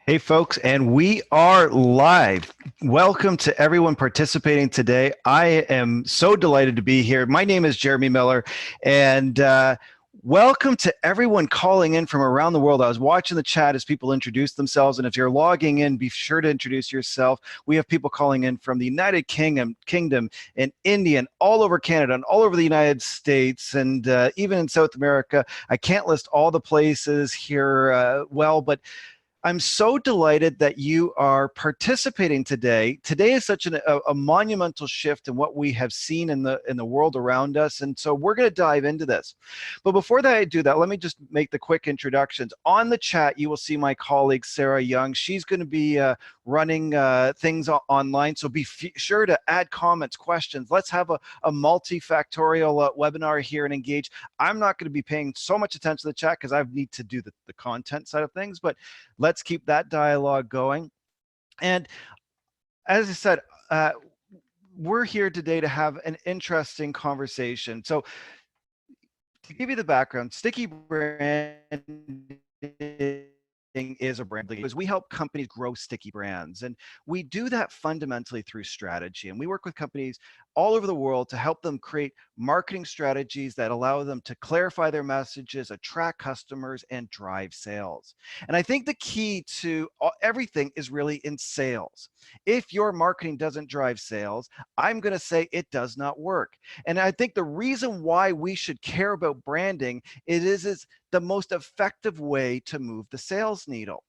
Hey folks, and we are live. Welcome to everyone participating today. I am so delighted to be here. My name is Jeremy Miller, and welcome to everyone calling in from around the world. I was watching the chat as people introduce themselves, and if you're logging in, be sure to introduce yourself. We have people calling in from the United Kingdom and India, and all over Canada, and all over the United States, and even in South America. I can't list all the places here but I'm so delighted that you are participating today. Today is such a monumental shift in what we have seen in the world around us, and so we're going to dive into this. But before that, I do that, let me just make the quick introductions. On the chat, you will see my colleague Sarah Young. She's going to be running things online, so be sure to add comments, questions. Let's have a multifactorial webinar here and engage. I'm not going to be paying so much attention to the chat because I need to do the content side of things, but let's keep that dialogue going. And as I said, we're here today to have an interesting conversation. So to give you the background, Sticky Branding is a brand because we help companies grow sticky brands, and we do that fundamentally through strategy. And we work with companies all over the world to help them create marketing strategies that allow them to clarify their messages, attract customers, and drive sales. And I think the key to everything is really in sales. If your marketing doesn't drive sales, I'm going to say it does not work. And I think the reason why we should care about branding is the most effective way to move the sales needle.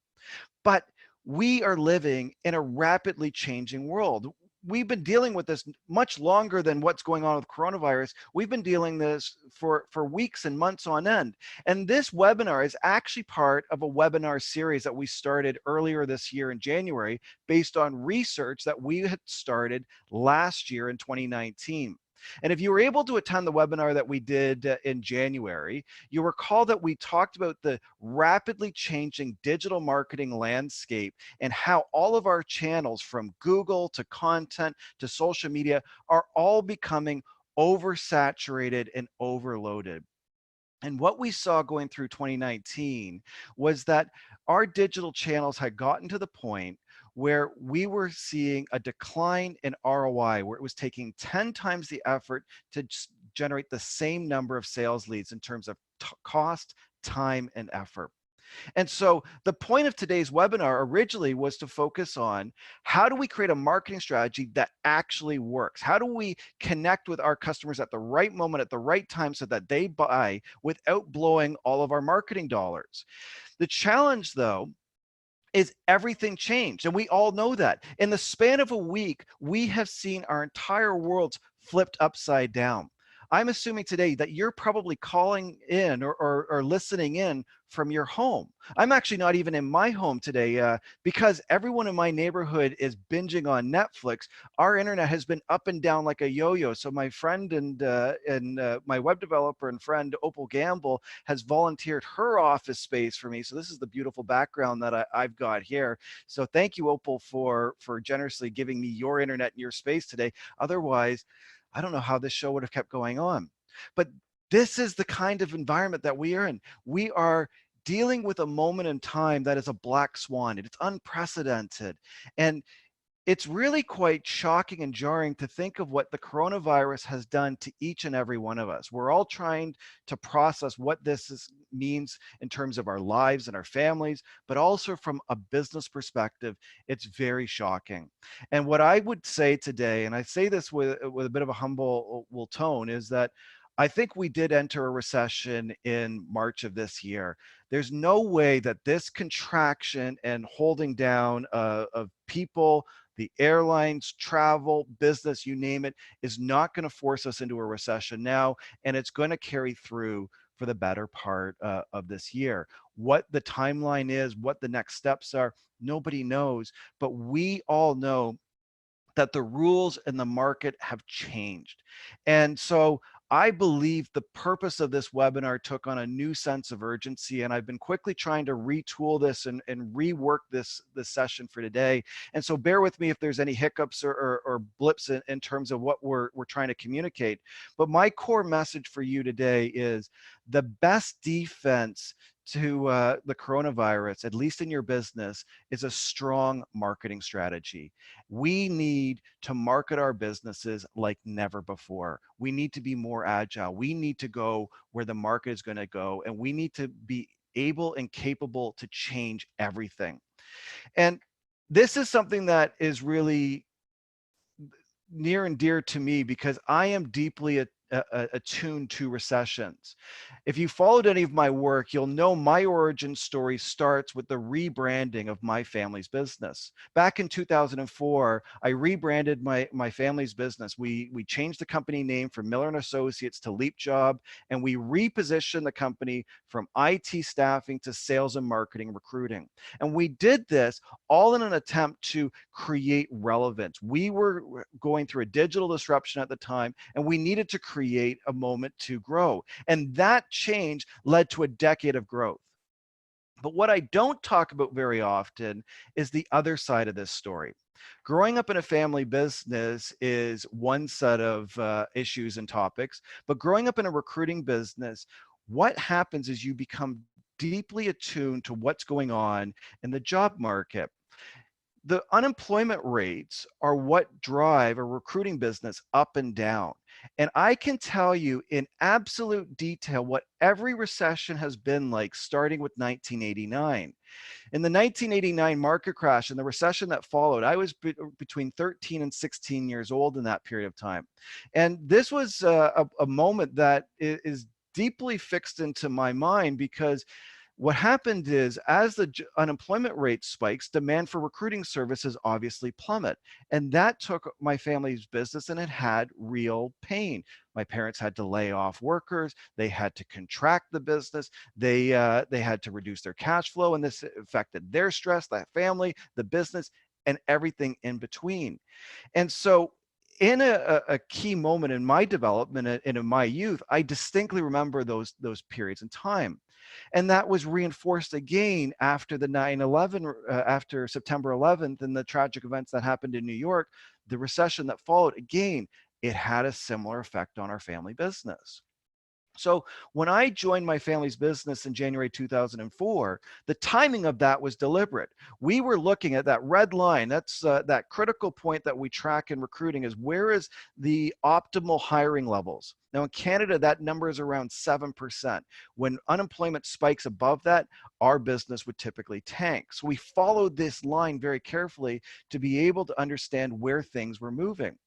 But we are living in a rapidly changing world. We've been dealing with this much longer than what's going on with coronavirus. We've been dealing this for weeks and months on end. And this webinar is actually part of a webinar series that we started earlier this year in January based on research that we had started last year in 2019. And if you were able to attend the webinar that we did in January, you recall that we talked about the rapidly changing digital marketing landscape and how all of our channels from Google to content to social media are all becoming oversaturated and overloaded. And what we saw going through 2019 was that our digital channels had gotten to the point where we were seeing a decline in ROI, where it was taking 10 times the effort to generate the same number of sales leads in terms of cost, time, and effort. And so the point of today's webinar originally was to focus on how do we create a marketing strategy that actually works? How do we connect with our customers at the right moment, at the right time, so that they buy without blowing all of our marketing dollars? The challenge, though, is everything changed. And we all know that. In the span of a week, we have seen our entire worlds flipped upside down. I'm assuming today that you're probably calling in or listening in from your home. I'm actually not even in my home today because everyone in my neighborhood is binging on Netflix. Our internet has been up and down like a yo-yo. So my friend and my web developer and friend Opal Gamble has volunteered her office space for me. So this is the beautiful background that I've got here. So thank you, Opal, for generously giving me your internet and your space today. Otherwise, I don't know how this show would have kept going on. But this is the kind of environment that we are in. We are dealing with a moment in time that is a black swan. It's unprecedented. And it's really quite shocking and jarring to think of what the coronavirus has done to each and every one of us. We're all trying to process what means in terms of our lives and our families, but also from a business perspective, it's very shocking. And what I would say today, and I say this with a bit of a humble tone, is that I think we did enter a recession in March of this year. There's no way that this contraction and holding down of people, the airlines, travel, business, you name it, is not going to force us into a recession now, and it's going to carry through for the better part of this year. What the timeline is, what the next steps are, nobody knows, but we all know that the rules in the market have changed. And so I believe the purpose of this webinar took on a new sense of urgency, and I've been quickly trying to retool this and rework this session for today. And so bear with me if there's any hiccups or blips in terms of what we're trying to communicate. But my core message for you today is The best defense to the coronavirus, at least in your business, is a strong marketing strategy. We need to market our businesses like never before. We need to be more agile. We need to go where the market is going to go, and we need to be able and capable to change everything. And this is something that is really near and dear to me because I am deeply attuned to recessions. If you followed any of my work, you'll know my origin story starts with the rebranding of my family's business. Back in 2004, I rebranded my family's business. We changed the company name from Miller and Associates to Leap Job, and we repositioned the company from IT staffing to sales and marketing recruiting. And we did this all in an attempt to create relevance. We were going through a digital disruption at the time, and we needed to create a moment to grow. And that change led to a decade of growth. But what I don't talk about very often is the other side of this story. Growing up in a family business is one set of issues and topics, but growing up in a recruiting business, what happens is you become deeply attuned to what's going on in the job market. The unemployment rates are what drive a recruiting business up and down. And I can tell you in absolute detail what every recession has been like, starting with 1989. In the 1989 market crash and the recession that followed, I was between 13 and 16 years old in that period of time. And this was a moment that is deeply fixed into my mind because what happened is, as the unemployment rate spikes, demand for recruiting services obviously plummet. And that took my family's business and it had real pain. My parents had to lay off workers. They had to contract the business. They had to reduce their cash flow, and this affected their stress, that family, the business, and everything in between. And so in a key moment in my development and in my youth, I distinctly remember those periods in time. And that was reinforced again after the 9/11, after September 11th and the tragic events that happened in New York, the recession that followed. Again, it had a similar effect on our family business. So when I joined my family's business in January 2004, the timing of that was deliberate. We were looking at that red line. That's that critical point that we track in recruiting, is where is the optimal hiring levels. Now in Canada, that number is around 7%. When unemployment spikes above that, our business would typically tank. So we followed this line very carefully to be able to understand where things were moving.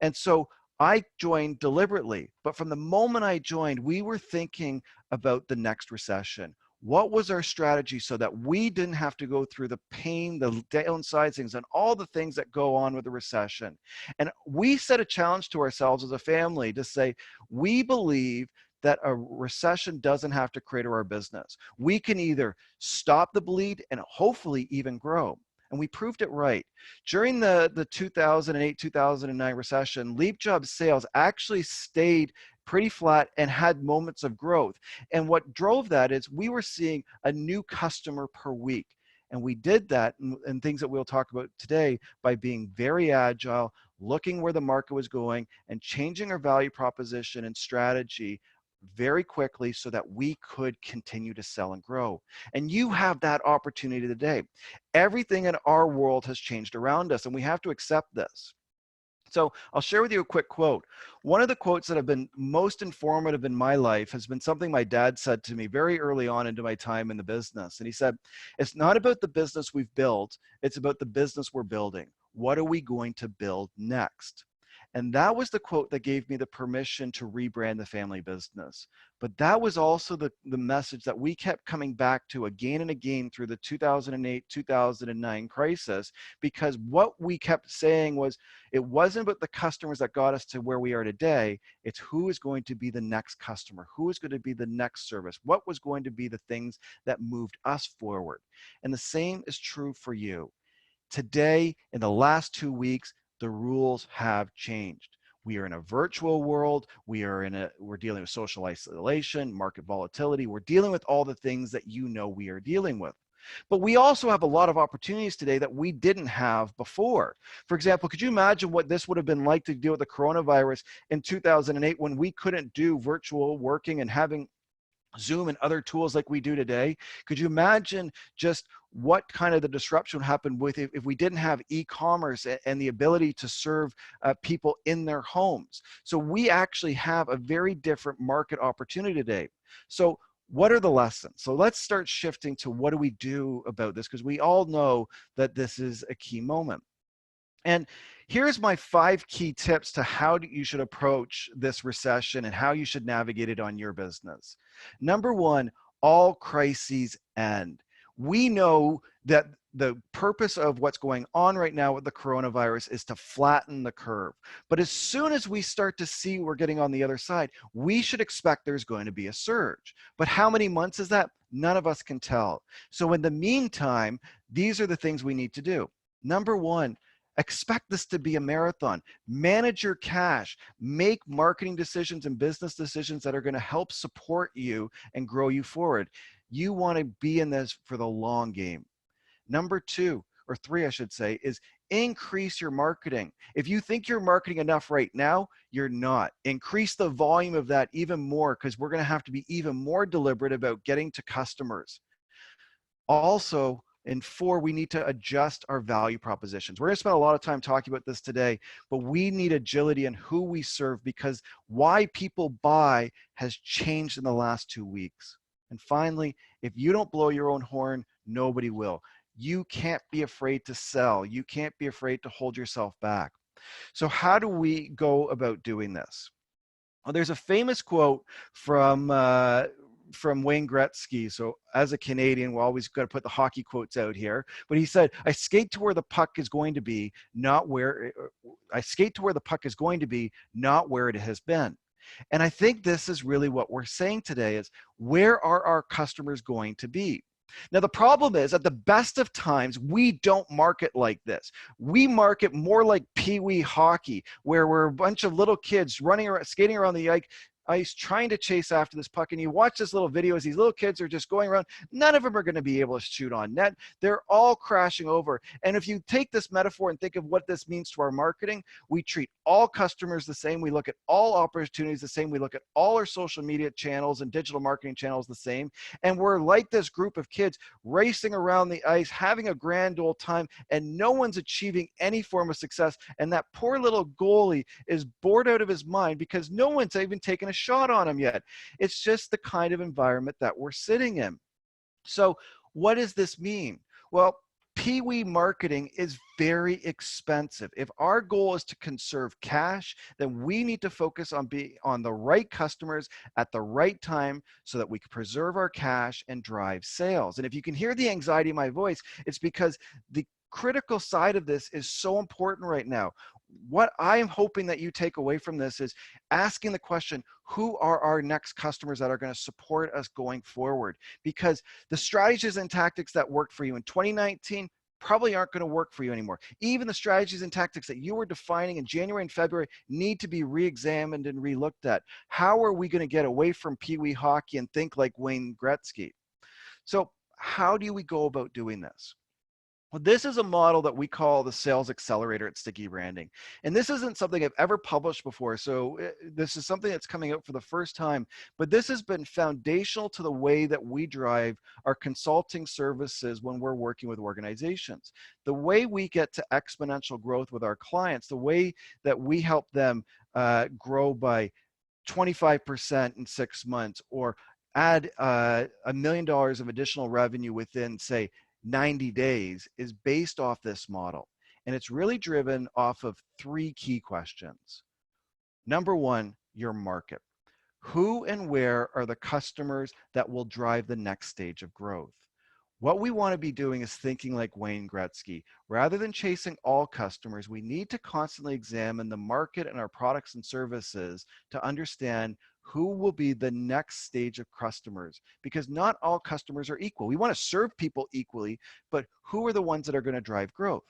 And so I joined deliberately, but from the moment I joined, we were thinking about the next recession. What was our strategy so that we didn't have to go through the pain, the downsizings, and all the things that go on with the recession? And we set a challenge to ourselves as a family to say, we believe that a recession doesn't have to crater our business. We can either stop the bleed and hopefully even grow. And we proved it right. During the 2008, 2009 recession, Leap Job sales actually stayed pretty flat and had moments of growth. And what drove that is we were seeing a new customer per week. And we did that, and things that we'll talk about today, by being very agile, looking where the market was going, and changing our value proposition and strategy very quickly so that we could continue to sell and grow. And you have that opportunity today. Everything in our world has changed around us, and we have to accept this. So I'll share with you a quick quote. One of the quotes that have been most informative in my life has been something my dad said to me very early on into my time in the business. And he said, "It's not about the business we've built, it's about the business we're building. What are we going to build next?" And that was the quote that gave me the permission to rebrand the family business. But that was also the message that we kept coming back to again and again through the 2008, 2009 crisis, because what we kept saying was, it wasn't about the customers that got us to where we are today. It's who is going to be the next customer, who is going to be the next service, what was going to be the things that moved us forward. And the same is true for you. Today, in the last 2 weeks, the rules have changed. We are in a virtual world. We're dealing with social isolation, market volatility. We're dealing with all the things that you know we are dealing with. But we also have a lot of opportunities today that we didn't have before. For example, could you imagine what this would have been like to deal with the coronavirus in 2008 when we couldn't do virtual working and having Zoom and other tools like we do today, could you imagine just what kind of the disruption would happen with if we didn't have e-commerce and the ability to serve people in their homes? So we actually have a very different market opportunity today. So what are the lessons? So let's start shifting to what do we do about this, because we all know that this is a key moment. And here's my 5 key tips to how you should approach this recession and how you should navigate it on your business. Number 1, all crises end. We know that the purpose of what's going on right now with the coronavirus is to flatten the curve. But as soon as we start to see we're getting on the other side, we should expect there's going to be a surge. But how many months is that? None of us can tell. So in the meantime, these are the things we need to do. Number 1, expect this to be a marathon. Manage your cash. Make marketing decisions and business decisions that are going to help support you and grow you forward. You want to be in this for the long game. Number 2, or 3, I should say, is increase your marketing. If you think you're marketing enough right now, you're not. Increase the volume of that even more, because we're going to have to be even more deliberate about getting to customers. Also, and 4, we need to adjust our value propositions. We're going to spend a lot of time talking about this today, but we need agility in who we serve, because why people buy has changed in the last 2 weeks. And finally, if you don't blow your own horn, nobody will. You can't be afraid to sell. You can't be afraid to hold yourself back. So how do we go about doing this? Well, there's a famous quote from Wayne Gretzky. So as a Canadian, we're always got to put the hockey quotes out here. But he said, "I skate to where the puck is going to be, not where I skate to where the puck is going to be, not where it has been." And I think this is really what we're saying today: is where are our customers going to be? Now, the problem is, at the best of times, we don't market like this. We market more like Pee-wee hockey, where we're a bunch of little kids running around, skating around the ice, trying to chase after this puck. And you watch this little video as these little kids are just going around. None of them are going to be able to shoot on net. They're all crashing over. And if you take this metaphor and think of what this means to our marketing, we treat all customers the same. We look at all opportunities the same. We look at all our social media channels and digital marketing channels the same. And we're like this group of kids racing around the ice, having a grand old time, and no one's achieving any form of success. And that poor little goalie is bored out of his mind because no one's even taken a shot on him yet. It's just the kind of environment that we're sitting in. So what does this mean? Well, PEEWEE marketing is very expensive. If our goal is to conserve cash, then we need to focus on being on the right customers at the right time so that we can preserve our cash and drive sales. And if you can hear the anxiety in my voice, it's because the critical side of this is so important right now. What I am hoping that you take away from this is asking the question, who are our next customers that are going to support us going forward? Because the strategies and tactics that worked for you in 2019 probably aren't going to work for you anymore. Even the strategies and tactics that you were defining in January and February need to be re-examined and re-looked at. How are we going to get away from Pee-wee hockey and think like Wayne Gretzky? So how do we go about doing this? Well, this is a model that we call the sales accelerator at Sticky Branding. And this isn't something I've ever published before. So this is something that's coming out for the first time, but this has been foundational to the way that we drive our consulting services when we're working with organizations. The way we get to exponential growth with our clients, the way that we help them grow by 25% in 6 months, or add $1 million of additional revenue within, say, 90 days, is based off this model. And it's really driven off of 3 key questions. Number 1, your market. Who and where are the customers that will drive the next stage of growth? What we want to be doing is thinking like Wayne Gretzky. Rather than chasing all customers, we need to constantly examine the market and our products and services to understand who will be the next stage of customers, because not all customers are equal. We want to serve people equally, but who are the ones that are going to drive growth?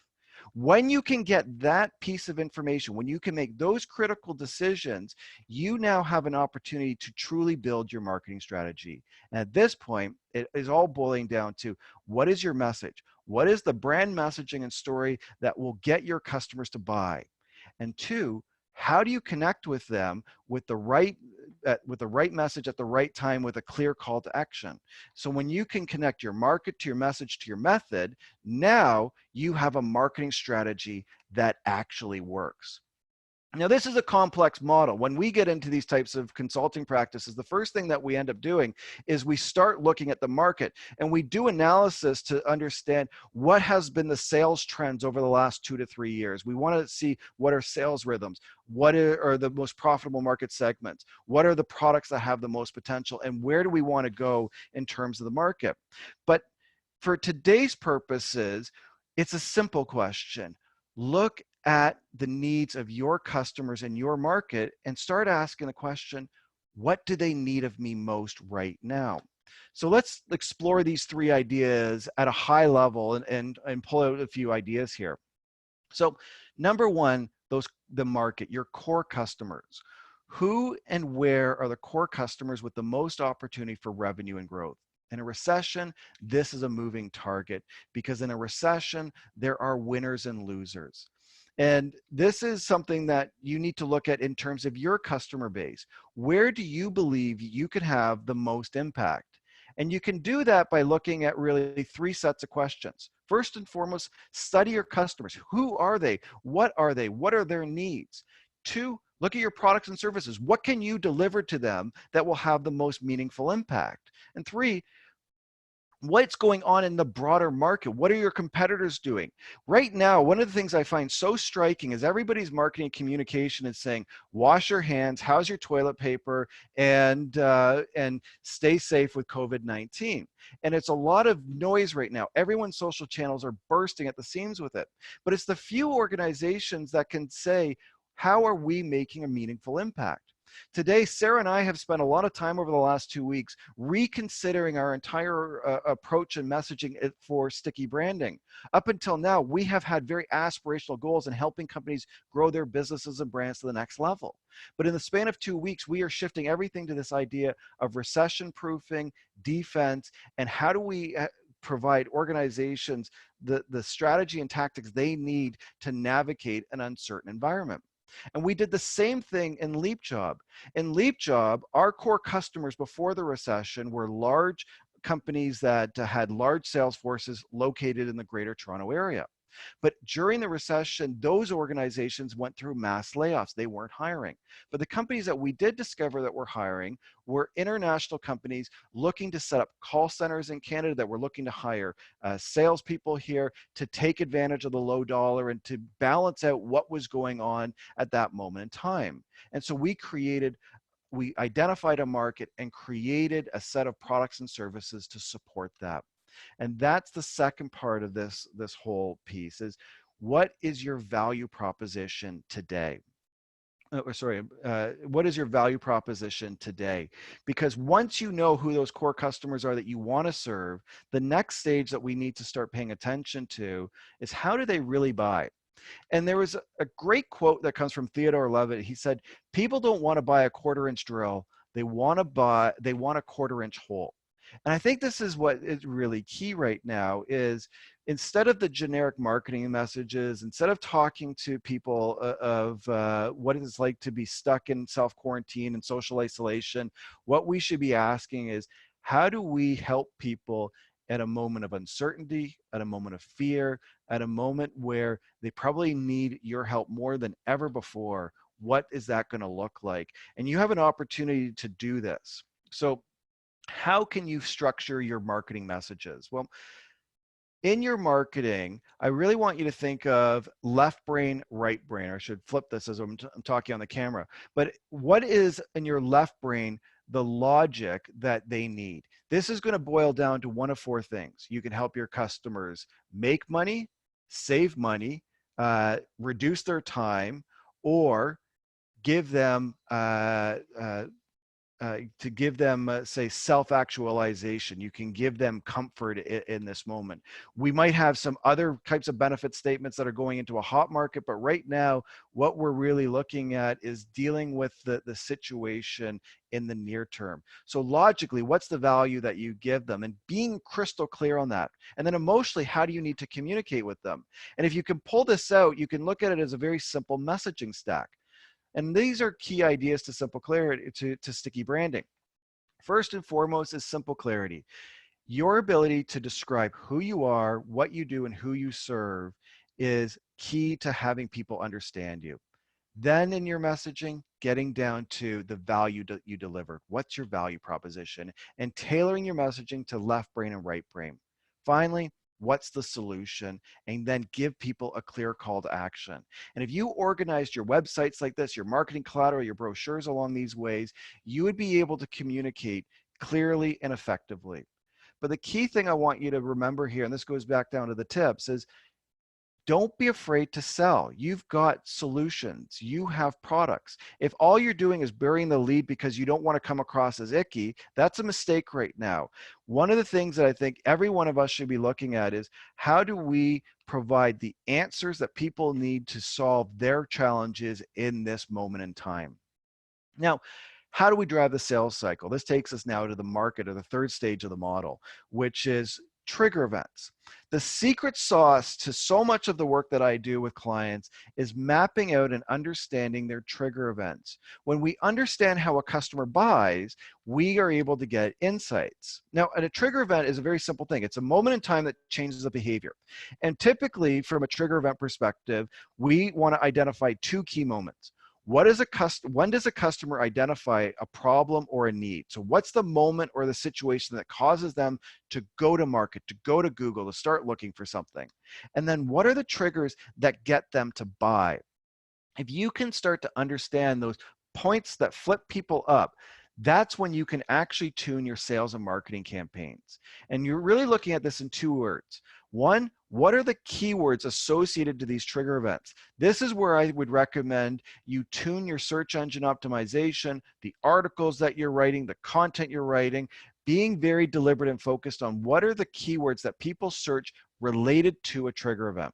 When you can get that piece of information, when you can make those critical decisions, you now have an opportunity to truly build your marketing strategy. And at this point, it is all boiling down to, what is your message? What is the brand messaging and story that will get your customers to buy? And 2, how do you connect with them with the right with the right message at the right time with a clear call to action. So when you can connect your market to your message to your method, now you have a marketing strategy that actually works. Now, this is a complex model. When we get into these types of consulting practices, the first thing that we end up doing is we start looking at the market and we do analysis to understand what has been the sales trends over the last 2 to 3 years. We want to see what are sales rhythms, what are the most profitable market segments, what are the products that have the most potential, and where do we want to go in terms of the market. But for today's purposes, it's a simple question. Look at the needs of your customers in your market and start asking the question, what do they need of me most right now? So let's explore these 3 ideas at a high level and pull out a few ideas here. So number 1, the market, your core customers. Who and where are the core customers with the most opportunity for revenue and growth? In a recession, this is a moving target because in a recession, there are winners and losers. And this is something that you need to look at in terms of your customer base. Where do you believe you could have the most impact? And you can do that by looking at really 3 sets of questions. First and foremost, study your customers. Who are they? What are they? What are their needs? 2, look at your products and services. What can you deliver to them that will have the most meaningful impact? And 3, what's going on in the broader market? What are your competitors doing? Right now, one of the things I find so striking is everybody's marketing communication is saying, wash your hands, how's your toilet paper, and stay safe with COVID-19. And it's a lot of noise right now. Everyone's social channels are bursting at the seams with it. But it's the few organizations that can say, how are we making a meaningful impact? Today, Sarah and I have spent a lot of time over the last 2 weeks reconsidering our entire approach and messaging for sticky branding. Up until now, we have had very aspirational goals in helping companies grow their businesses and brands to the next level. But in the span of 2 weeks, we are shifting everything to this idea of recession proofing, defense, and how do we provide organizations the strategy and tactics they need to navigate an uncertain environment. And we did the same thing in Leap Job. In Leap Job, our core customers before the recession were large companies that had large sales forces located in the Greater Toronto area. But during the recession, those organizations went through mass layoffs. They weren't hiring. But the companies that we did discover that were hiring were international companies looking to set up call centers in Canada that were looking to hire salespeople here to take advantage of the low dollar and to balance out what was going on at that moment in time. And so we identified a market and created a set of products and services to support that. And that's the second part of this whole piece is, what is your value proposition today? What is your value proposition today? Because once you know who those core customers are that you want to serve, the next stage that we need to start paying attention to is, how do they really buy? And there was a great quote that comes from Theodore Levitt. He said, people don't want to buy a 1/4-inch drill. They want a 1/4-inch hole. And I think this is what is really key right now is, instead of the generic marketing messages, instead of talking to people of what it's like to be stuck in self-quarantine and social isolation, what we should be asking is, how do we help people at a moment of uncertainty, at a moment of fear, at a moment where they probably need your help more than ever before? What is that going to look like? And you have an opportunity to do this. So how can you structure your marketing messages? Well, in your marketing, I really want you to think of left brain, right brain. Or I should flip this as I'm talking on the camera. But what is in your left brain the logic that they need? This is going to boil down to one of 4 things. You can help your customers make money, save money, reduce their time, or give them say, self-actualization. You can give them comfort in this moment. We might have some other types of benefit statements that are going into a hot market, but right now, what we're really looking at is dealing with the situation in the near term. So logically, what's the value that you give them, and being crystal clear on that. And then emotionally, how do you need to communicate with them? And if you can pull this out, you can look at it as a very simple messaging stack. And these are key ideas to simple clarity, to sticky branding. First and foremost is simple clarity. Your ability to describe who you are, what you do, and who you serve is key to having people understand you. Then in your messaging, getting down to the value that you deliver. What's your value proposition? And tailoring your messaging to left brain and right brain. Finally, what's the solution? And then give people a clear call to action. And if you organized your websites like this, your marketing collateral, your brochures along these ways, you would be able to communicate clearly and effectively. But the key thing I want you to remember here, and this goes back down to the tips, is don't be afraid to sell. You've got solutions. You have products. If all you're doing is burying the lead because you don't want to come across as icky, that's a mistake right now. One of the things that I think every one of us should be looking at is how do we provide the answers that people need to solve their challenges in this moment in time? Now, how do we drive the sales cycle? This takes us now to the market, or the third stage of the model, which is trigger events. The secret sauce to so much of the work that I do with clients is mapping out and understanding their trigger events. When we understand how a customer buys, we are able to get insights. Now, a trigger event is a very simple thing. It's a moment in time that changes a behavior. And typically, from a trigger event perspective, we want to identify two key moments. When does a customer identify a problem or a need? So what's the moment or the situation that causes them to go to market, to go to Google, to start looking for something? And then what are the triggers that get them to buy? If you can start to understand those points that flip people up, that's when you can actually tune your sales and marketing campaigns. And you're really looking at this in two words. One, what are the keywords associated to these trigger events? This is where I would recommend you tune your search engine optimization, the articles that you're writing, the content you're writing, being very deliberate and focused on what are the keywords that people search related to a trigger event.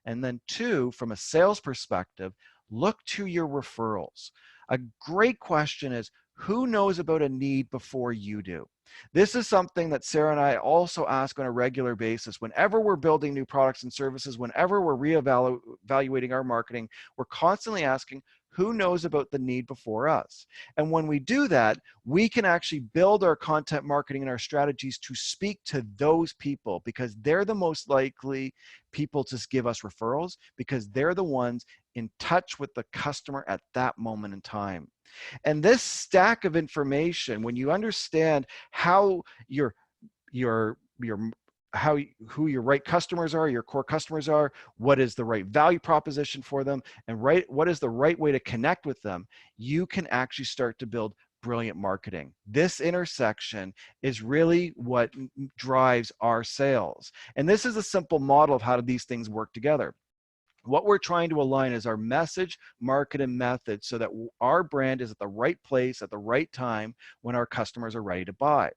And then two, from a sales perspective, look to your referrals. A great question is, who knows about a need before you do? This is something that Sarah and I also ask on a regular basis. Whenever we're building new products and services, whenever we're reevaluating our marketing, we're constantly asking, who knows about the need before us? And when we do that, we can actually build our content marketing and our strategies to speak to those people, because they're the most likely people to give us referrals, because they're the ones in touch with the customer at that moment in time. And this stack of information, when you understand how who your right customers are, your core customers are, what is the right value proposition for them, and what is the right way to connect with them, you can actually start to build brilliant marketing. This intersection is really what drives our sales. And this is a simple model of how these things work together. What we're trying to align is our message, market, and method so that our brand is at the right place at the right time when our customers are ready to buy.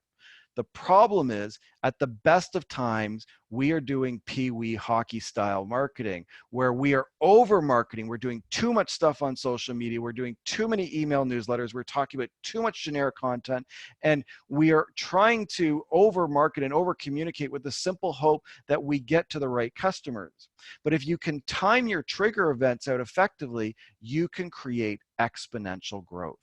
The problem is, at the best of times, we are doing PEEWEE hockey style marketing, where we are over marketing. We're doing too much stuff on social media. We're doing too many email newsletters. We're talking about too much generic content. And we are trying to over market and over communicate with the simple hope that we get to the right customers. But if you can time your trigger events out effectively, you can create exponential growth.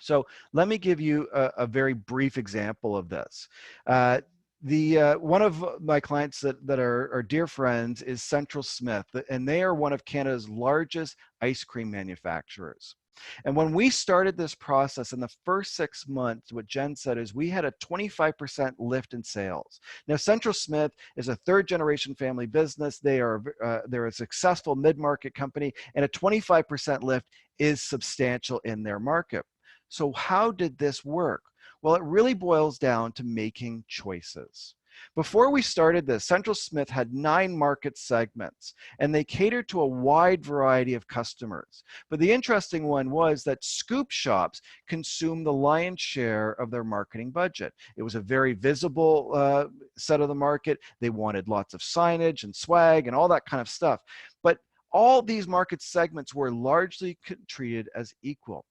So let me give you a very brief example of this. One of my clients that are dear friends is Central Smith, and they are one of Canada's largest ice cream manufacturers. And when we started this process in the first 6 months, what Jen said is we had a 25% lift in sales. Now, Central Smith is a third-generation family business. They're a successful mid-market company, and a 25% lift is substantial in their market. So how did this work? Well, it really boils down to making choices. Before we started this, Central Smith had 9 market segments, and they catered to a wide variety of customers. But the interesting one was that scoop shops consumed the lion's share of their marketing budget. It was a very visible set of the market. They wanted lots of signage and swag and all that kind of stuff. But all these market segments were largely treated as equal.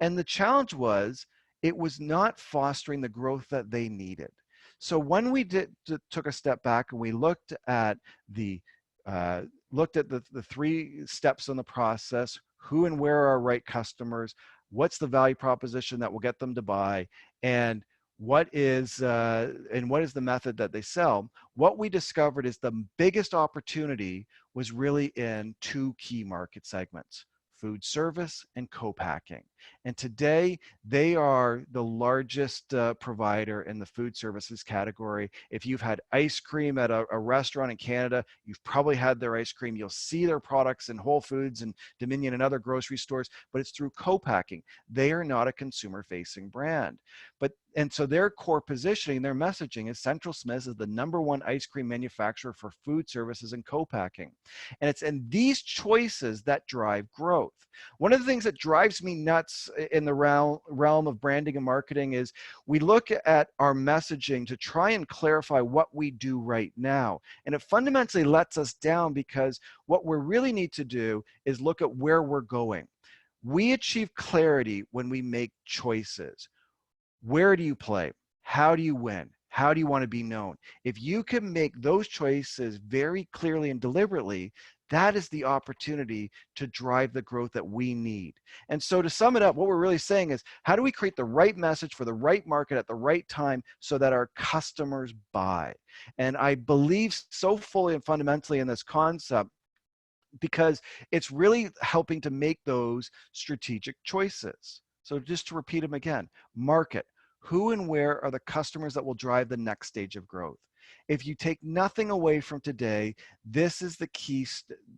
And the challenge was, it was not fostering the growth that they needed. So when we took a step back and we looked at the 3 steps in the process: who and where are our right customers, what's the value proposition that will get them to buy, and what is the method that they sell. What we discovered is the biggest opportunity was really in two key market segments: food service and co-packing. And today they are the largest provider in the food services category. If you've had ice cream at a restaurant in Canada, you've probably had their ice cream. You'll see their products in Whole Foods and Dominion and other grocery stores, but it's through co-packing. They are not a consumer-facing brand. And so their core positioning, their messaging is Central Smiths is the #1 ice cream manufacturer for food services and co-packing. And it's in these choices that drive growth. One of the things that drives me nuts in the realm of branding and marketing is we look at our messaging to try and clarify what we do right now. And it fundamentally lets us down, because what we really need to do is look at where we're going. We achieve clarity when we make choices. Where do you play? How do you win? How do you want to be known? If you can make those choices very clearly and deliberately, that is the opportunity to drive the growth that we need. And so to sum it up, what we're really saying is, how do we create the right message for the right market at the right time so that our customers buy? And I believe so fully and fundamentally in this concept, because it's really helping to make those strategic choices. So just to repeat them again: market, who and where are the customers that will drive the next stage of growth? If you take nothing away from today, this is the key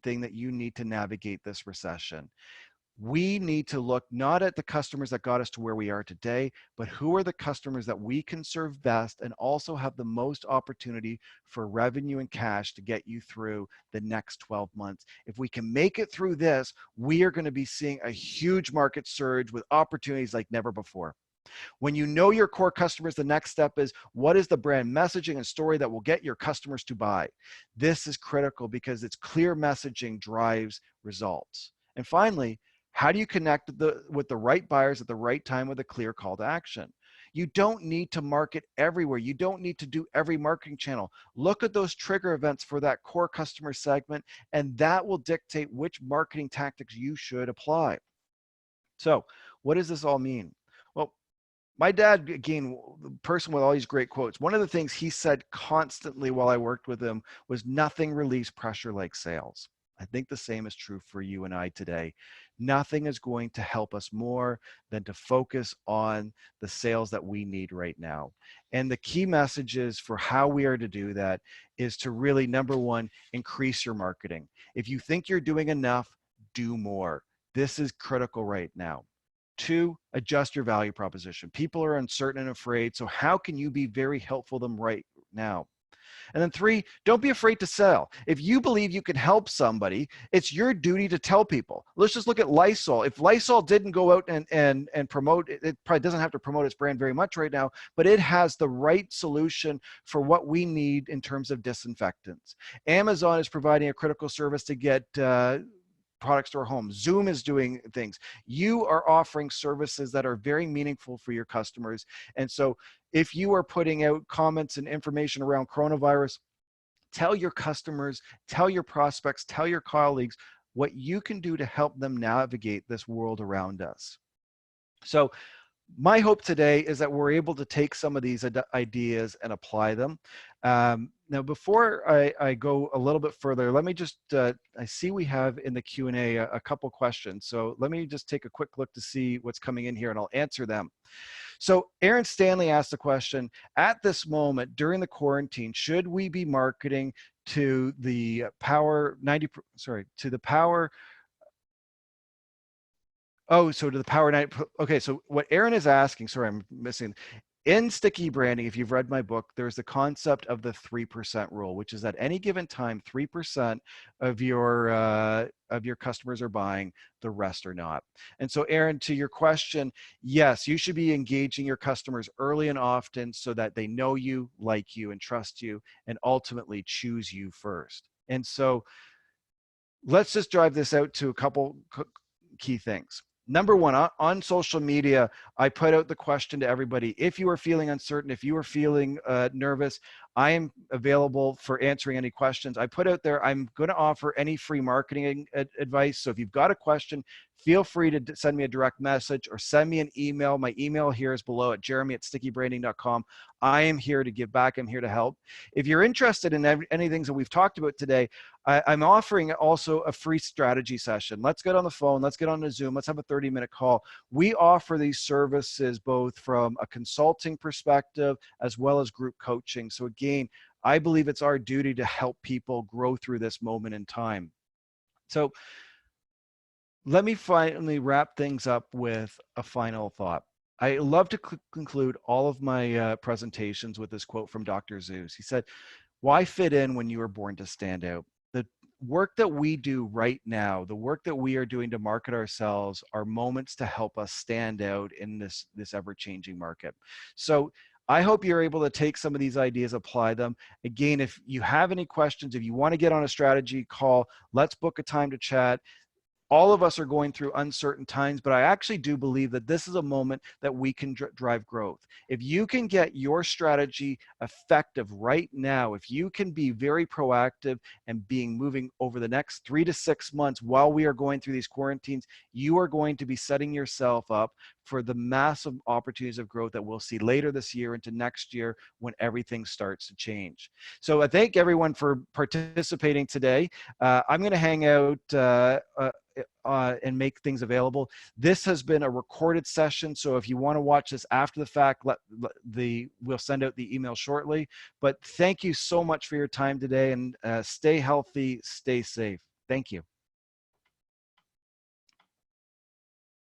thing that you need to navigate this recession. We need to look not at the customers that got us to where we are today, but who are the customers that we can serve best and also have the most opportunity for revenue and cash to get you through the next 12 months. If we can make it through this, we are going to be seeing a huge market surge with opportunities like never before. When you know your core customers, the next step is, what is the brand messaging and story that will get your customers to buy? This is critical, because it's clear messaging drives results. And finally, how do you connect with the right buyers at the right time with a clear call to action? You don't need to market everywhere. You don't need to do every marketing channel. Look at those trigger events for that core customer segment, and that will dictate which marketing tactics you should apply. So what does this all mean? Well, my dad, again, the person with all these great quotes, one of the things he said constantly while I worked with him was, nothing relieves pressure like sales. I think the same is true for you and I today. Nothing is going to help us more than to focus on the sales that we need right now. And the key messages for how we are to do that is to really, #1, increase your marketing. If you think you're doing enough, do more. This is critical right now. 2, adjust your value proposition. People are uncertain and afraid, so how can you be very helpful to them right now? And then 3, don't be afraid to sell. If you believe you can help somebody, it's your duty to tell people. Let's just look at Lysol. If Lysol didn't go out and promote, it probably doesn't have to promote its brand very much right now, but it has the right solution for what we need in terms of disinfectants. Amazon is providing a critical service to get products to our home. Zoom is doing things. You are offering services that are very meaningful for your customers. And so if you are putting out comments and information around coronavirus, tell your customers, tell your prospects, tell your colleagues what you can do to help them navigate this world around us. So my hope today is that we're able to take some of these ideas and apply them. Now, before I go a little bit further, let me just, I see we have in the Q&A a couple questions. So let me just take a quick look to see what's coming in here, and I'll answer them. So Aaron Stanley asked the question, at this moment during the quarantine, should we be marketing to the power 90, sorry, to the power, oh, so to the power 90, okay, so what Aaron is asking, sorry, I'm missing, in sticky branding, if you've read my book, there's the concept of the 3% rule, which is at any given time, 3% of your customers are buying, the rest are not. And so Aaron, to your question, yes, you should be engaging your customers early and often so that they know you, like you, and trust you, and ultimately choose you first. And so let's just drive this out to a couple key things. #1, on social media, I put out the question to everybody: if you are feeling uncertain, if you are feeling nervous, I am available for answering any questions. I put out there, I'm going to offer any free marketing advice. So if you've got a question, feel free to send me a direct message or send me an email. My email here is below at jeremy@stickybranding.com. I am here to give back. I'm here to help. If you're interested in any things that we've talked about today, I'm offering also a free strategy session. Let's get on the phone. Let's get on the Zoom. Let's have a 30-minute call. We offer these services both from a consulting perspective as well as group coaching. So again, I believe it's our duty to help people grow through this moment in time. So let me finally wrap things up with a final thought. I love to conclude all of my presentations with this quote from Dr. Seuss. He said, "Why fit in when you were born to stand out?" The work that we do right now, the work that we are doing to market ourselves, are moments to help us stand out in this ever-changing market. So I hope you're able to take some of these ideas, apply them. Again, if you have any questions, if you want to get on a strategy call, let's book a time to chat. All of us are going through uncertain times, but I actually do believe that this is a moment that we can drive growth. If you can get your strategy effective right now, if you can be very proactive and moving over the next 3 to 6 months while we are going through these quarantines, you are going to be setting yourself up for the massive opportunities of growth that we'll see later this year into next year when everything starts to change. So I thank everyone for participating today. I'm going to hang out and make things available. This has been a recorded session, so if you want to watch this after the fact, we'll send out the email shortly. But thank you so much for your time today, and stay healthy, stay safe. Thank you.